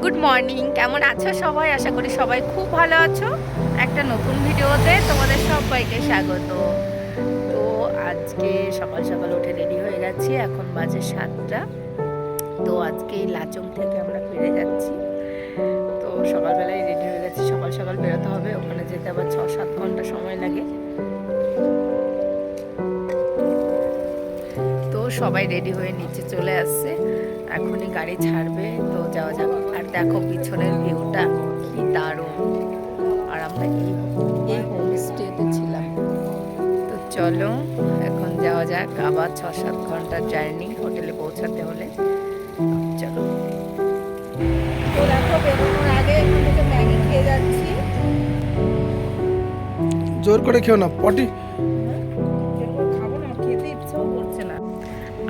Good morning, কেমন আছো সবাই? আশা করি সবাই খুব ভালো আছো। একটা নতুন ভিডিওতে তোমাদের সবাইকে স্বাগত। তো আজকে সকাল সকাল উঠে রেডি হয়ে গেছি, এখন বাজে 7টা। তো আজকে লাচুং থেকে আমরা ফিরে যাচ্ছি। তো সকালবেলায় রেডি হয়ে গেছি, সকাল সকাল বেরোতে হবে, ওখানে যেতে আবার 6-7 ঘন্টা সময় লাগে। তো সবাই রেডি হয়ে নিচে চলে আসছে, এখনই গাড়ি ছাড়বে, তো যাওয়া যাক। আর দেখো পিছনের ভিউটা কি দারুণ। আর আমরা এই হোমস্টেতে ছিলাম। তো চলো এখন যাওয়া যাক, আবার 6-7 ঘন্টার জার্নি হোটেলে পৌঁছাতে হলে। চলো। তো দেখো বেরোনোর আগে এখান থেকে ম্যাগি খেয়ে যাচ্ছি। জোর করে খেও না, পটি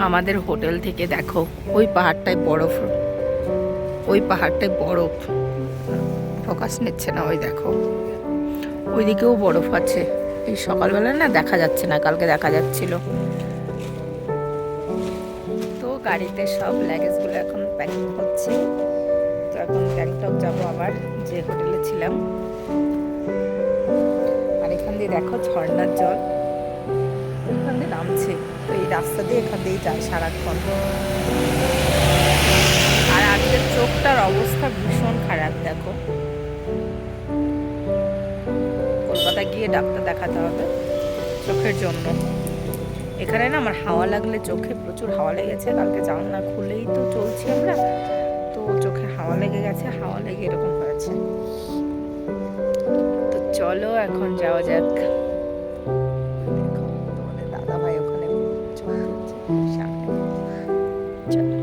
আমাদের হোটেল থেকে দেখো ওই পাহাড়টায় বরফ, ওই পাহাড়টায় বরফ ফোকাস নিচ্ছে না, ওই দেখো ওইদিকেও বরফ আছে। এই সকালবেলা না দেখা যাচ্ছে না, কালকে দেখা যাচ্ছিল। তো গাড়িতে সব লাগেজগুলো এখন প্যাকিং হচ্ছে। তো এখন গ্যাংটক যাবো আবার, যে হোটেলে ছিলাম। আর এখান দিয়ে দেখো ঝর্ণার জল এখান দিয়ে নামছে। তো এই রাস্তা দিয়ে এখান দিয়েই যায় সারাক্ষণ। আর আজকের চোখটার অবস্থা ভীষণ খারাপ দেখো। কলকাতা গিয়ে ডাক্তার দেখাতে হবে চোখের জন্য। এখানে না আমার হাওয়া লাগলে, চোখে প্রচুর হাওয়া লেগেছে, কালকে জানলা খুলেই তো চলছি আমরা, তো চোখে হাওয়া লেগে গেছে, হাওয়া লেগে এরকম হয়েছে। তো চলো এখন যাওয়া যাক। তোমাদের দাদা ভাই ওখানে সামনে। চলো।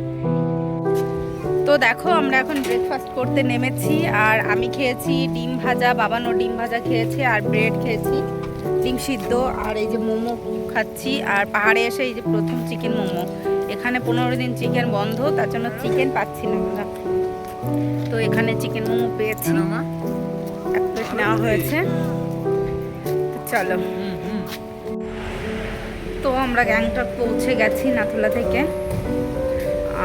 তো দেখো আমরা এখন ব্রেকফাস্ট করতে নেমেছি। আর আমি খেয়েছি ডিম ভাজা, বাবানও ডিম ভাজা খেয়েছে, আর ব্রেড খেয়েছি, ডিম সিদ্ধ। আর এই যে মোমো খাচ্ছি। আর পাহাড়ে এসে এই যে প্রথম চিকেন মোমো। এখানে 15 দিন চিকেন বন্ধ, তার জন্য চিকেন পাচ্ছি না আমরা। তো এখানে চিকেন মোমো পেয়েছি, এক প্লেট নেওয়া হয়েছে। চলো। তো আমরা গ্যাংটক পৌঁছে গেছি নাথুলা থেকে।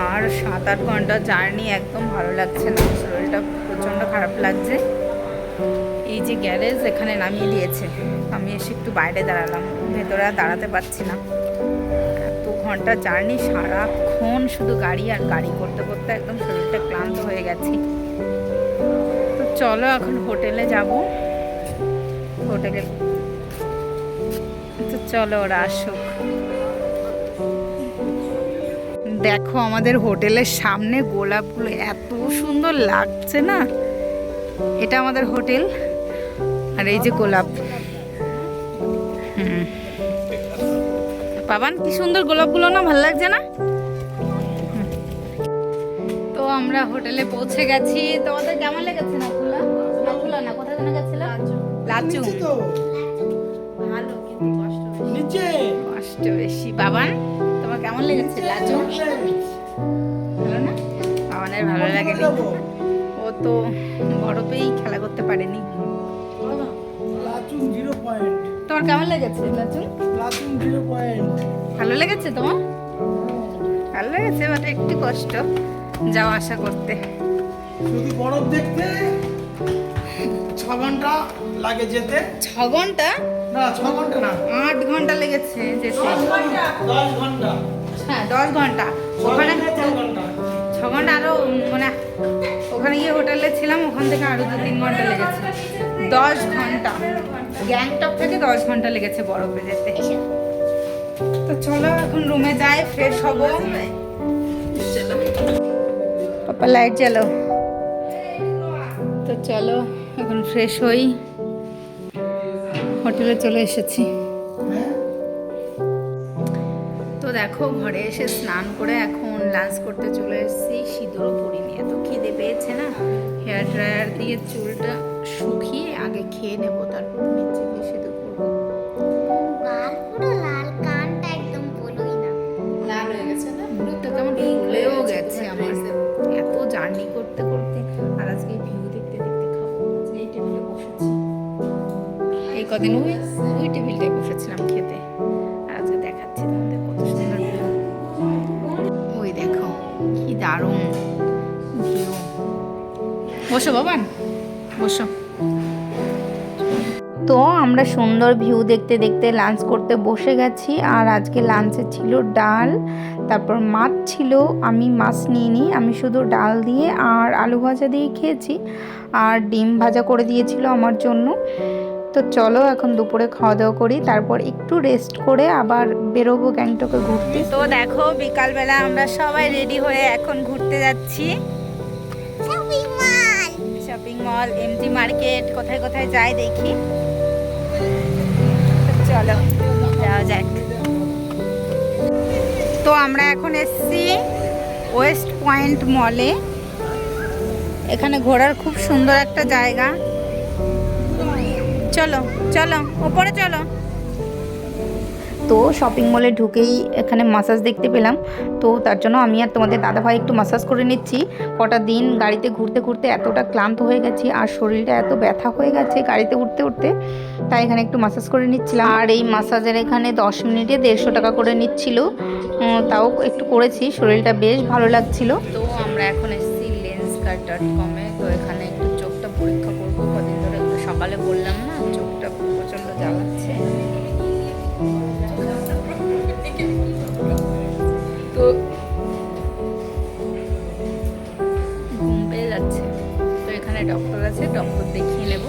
আর 7-8 ঘন্টা জার্নি, একদম ভালো লাগছে না, শরীরটা প্রচণ্ড খারাপ লাগছে। এই যে গ্যারেজ এখানে নামিয়ে দিয়েছে, আমি এসে একটু বাইরে দাঁড়ালাম, ভেতরে আর দাঁড়াতে পারছি না। এত ঘন্টা জার্নি, সারাক্ষণ শুধু গাড়ি আর গাড়ি করতে করতে একদম শরীরটা ক্লান্ত হয়ে গেছি। তো চলো এখন হোটেলে যাব, হোটেলে। তো চলো ওরা আসুক। দেখো আমাদের হোটেলের সামনে গোলাপগুলো এত সুন্দর লাগছে না। এটা আমাদের হোটেল, আর এই যে গোলাপ। পাবান কি সুন্দর গোলাপগুলো না, ভালো লাগছে না? তো আমরা হোটেলে পৌঁছে গেছি। তোমাদের কেমন লেগেছে নাথুলা? নাথুলা না, কোথায় যেন গেছিল? লাচুং। ভালো, কিন্তু কষ্ট বেশি। বাবান তোমার কেমন লেগেছে লাচুং? ভালো না? বাবানের ভালো লাগেনি, ও তো বরফেই খেলা করতে পারেনি। তোমার কেমন লেগেছে লাচুং? ভালো লেগেছে তোমার? ভালো লেগেছে, বাট একটু কষ্ট যাওয়া আসা করতে। শুধু বরফ দেখতে 6 ঘন্টা লাগে যেতে। 6 ঘন্টা না, 6 ঘন্টা না, 8 ঘন্টা লেগেছে যেতে। 10 ঘন্টা। হ্যাঁ 10 ঘন্টা ওখানে, 6 ঘন্টা। 6 ঘন্টা আরো, মানে ওখানে গিয়ে হোটেলে ছিলাম, ওখান থেকে আরো 2-3 ঘন্টা লেগেছে। 10 ঘন্টা গ্যাংটক থেকে 10 ঘন্টা লেগেছে বরফে যেতে। তো চলো এখন রুমে যাই, ফ্রেশ হবো। চলো পাপা, লাইট জ্বালো। তো চলো এখন ফ্রেশ হই, হোটেলে চলে এসেছি। তো দেখো ঘরে এসে স্নান করে এখন লাঞ্চ করতে চলে এসেছি। সিঁদুরও পরিনি, এত খিদে পেয়েছে না। হেয়ার ড্রায়ার দিয়ে চুলটা শুকিয়ে আগে খেয়ে নেবো, তারপর নিচে গিয়ে সিঁদুর পরবো। গাল পুরো লাল, কানটা একদম বলোই না, লাল হয়ে গেছে না, মুখটা কেমন ফুলেও গেছে আমার, এত জার্নি করতে করতে। আর আজকে ভিউ দেখতে দেখতে খাবো। আজকে এই টেবিলে বসেছি, এই কদিন ওই টেবিলটায় বসেছিলাম খেতে। আর আজকে দেখাচ্ছি তোমাদের কত সুন্দর ভিউ। ওই দেখো কি দারুণ ভিউ। বসো বাবান, বসো। তো আমরা সুন্দর ভিউ দেখতে দেখতে লাঞ্চ করতে বসে গেছি। আর আজকে লাঞ্চে ছিল ডাল, তারপর মাছ ছিল। আমি মাছ নিইনি, আমি শুধু ডাল দিয়ে আর আলু ভাজা দিয়ে খেয়েছি। আর ডিম ভাজা করে দিয়েছিল আমার জন্য। তো চলো এখন দুপুরে খাওয়া দাওয়া করি, তারপর একটু রেস্ট করে আবার বেরোবো গ্যাংটকে ঘুরতে। তো দেখো বিকালবেলা আমরা সবাই রেডি হয়ে এখন ঘুরতে যাচ্ছি। শপিং মল, এমজি মার্কেট, কোথায় কোথায় যাই দেখি। চলো যাওয়া যাক। তো আমরা এখন এসেছি ওয়েস্ট পয়েন্ট মলে। এখানে ঘোরার খুব সুন্দর একটা জায়গা। চলো চলো ওপরে চলো। তো শপিং মলে ঢুকেই এখানে মাসাজ দেখতে পেলাম। তো তার জন্য আমি আর তোমাদের দাদাভাই একটু মাসাজ করে নিচ্ছি। কটা দিন গাড়িতে ঘুরতে ঘুরতে এতটা ক্লান্ত হয়ে গেছি আর শরীরটা এত ব্যথা হয়ে গেছে গাড়িতে উঠতে উঠতে, তাই এখানে একটু মাসাজ করে নিচ্ছিলাম। আর এই মাসাজের এখানে 10 মিনিটে 150 টাকা করে নিচ্ছিল। তাও একটু করেছি, শরীরটা বেশ ভালো লাগছিল। তো আমরা এখন এসেছি lenscart.com-এ। তো এখানে একটু চোখটা পরীক্ষা করবো। কদিন ধরে একটু সকালে বললাম না, চোখটা প্রচণ্ড জ্বালাচ্ছে। তো ঘুম পেয়ে যাচ্ছে। তো এখানে ডক্টর আছে, ডক্টর দেখিয়ে নেব।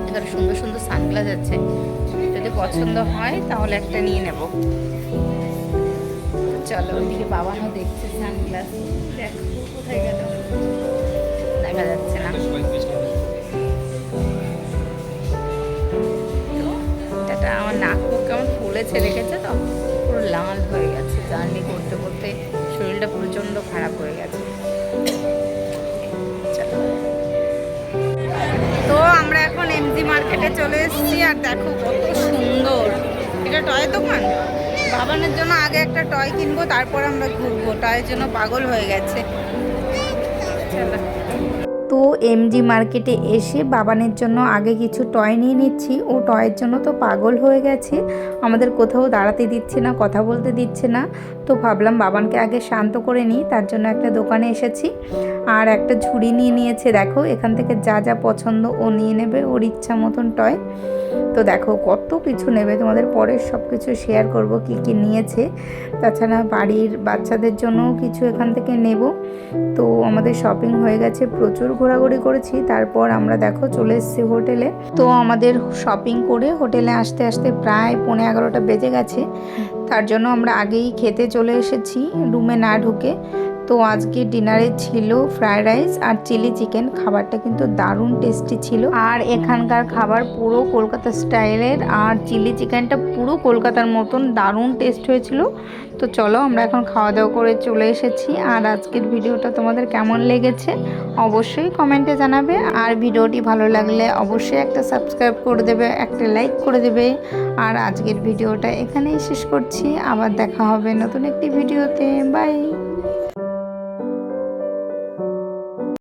এখানে সুন্দর সুন্দর সানগ্লাস আছে, যদি পছন্দ হয় তাহলে একটা নিয়ে নেব। চলো ওইদিকে বাবানও দেখছে সানগ্লাস। দেখো কোথায় গেল, দেখা যাচ্ছে না। তো এটা আমার নাক মুখ কেমন ফুলেছে দেখেছে তো, পুরো লাল হয়ে গেছে। জার্নি করতে করতে শরীরটা প্রচণ্ড খারাপ হয়ে গেছে। চলো। তো আমরা এখন এমজি মার্কেটে চলে এসেছি। আর দেখো কত সুন্দর, এটা টয় দোকান। বাবানের জন্য আগে একটা টয় কিনবো, তারপর আমরা ঘুরবো। টয়ের জন্য পাগল হয়ে গেছে। চলো। তো এমজি মার্কেটে এসে বাবানের জন্য আগে কিছু টয় নিয়ে নিচ্ছি। ও টয়ের জন্য তো পাগল হয়ে গেছে, আমাদের কোথাও দাঁড়াতে দিচ্ছে না, কথা বলতে দিচ্ছে না। তো ভাবলাম বাবানকে আগে শান্ত করে নিই, তার জন্য একটা দোকানে এসেছি। আর একটা ঝুড়ি নিয়ে নিয়েছে। দেখো এখান থেকে যা যা পছন্দ ও নিয়ে নেবে, ওর ইচ্ছা মতন টয়। তো দেখো কত কিছু নেবে, তোমাদের পরে সব কিছু শেয়ার করব কি কি নিয়েছে। তাছাড়া বাড়ির বাচ্চাদের জন্যও কিছু এখান থেকে নেব। তো আমাদের শপিং হয়ে গেছে, প্রচুর ঘোরাঘুরি করেছি। তারপর আমরা দেখো চলে এসেছি হোটেলে। তো আমাদের শপিং করে হোটেলে আসতে আসতে প্রায় 11:15 বেজে গেছে। তার জন্য আমরা আগেই খেতে চলে এসেছি রুমে না ঢুকে। তো আজকে ডিনারে ছিল ফ্রায়েড রাইস আর চিলি চিকেন। খাবারটা কিন্তু দারুণ টেস্টি ছিল। আর এখানকার খাবার পুরো কলকাতা স্টাইলের, আর চিলি চিকেনটা পুরো কলকাতার মতন দারুণ টেস্ট হয়েছিল। তো চলো আমরা এখন খাওয়া দাওয়া করে চলে এসেছি। আর আজকের ভিডিওটা তোমাদের কেমন লেগেছে অবশ্যই কমেন্টে জানাবে। আর ভিডিওটি ভালো লাগলে অবশ্যই একটা সাবস্ক্রাইব করে দেবে, একটা লাইক করে দেবে। আর আজকের ভিডিওটা এখানেই শেষ করছি, আবার দেখা হবে নতুন একটি ভিডিওতে। বাই।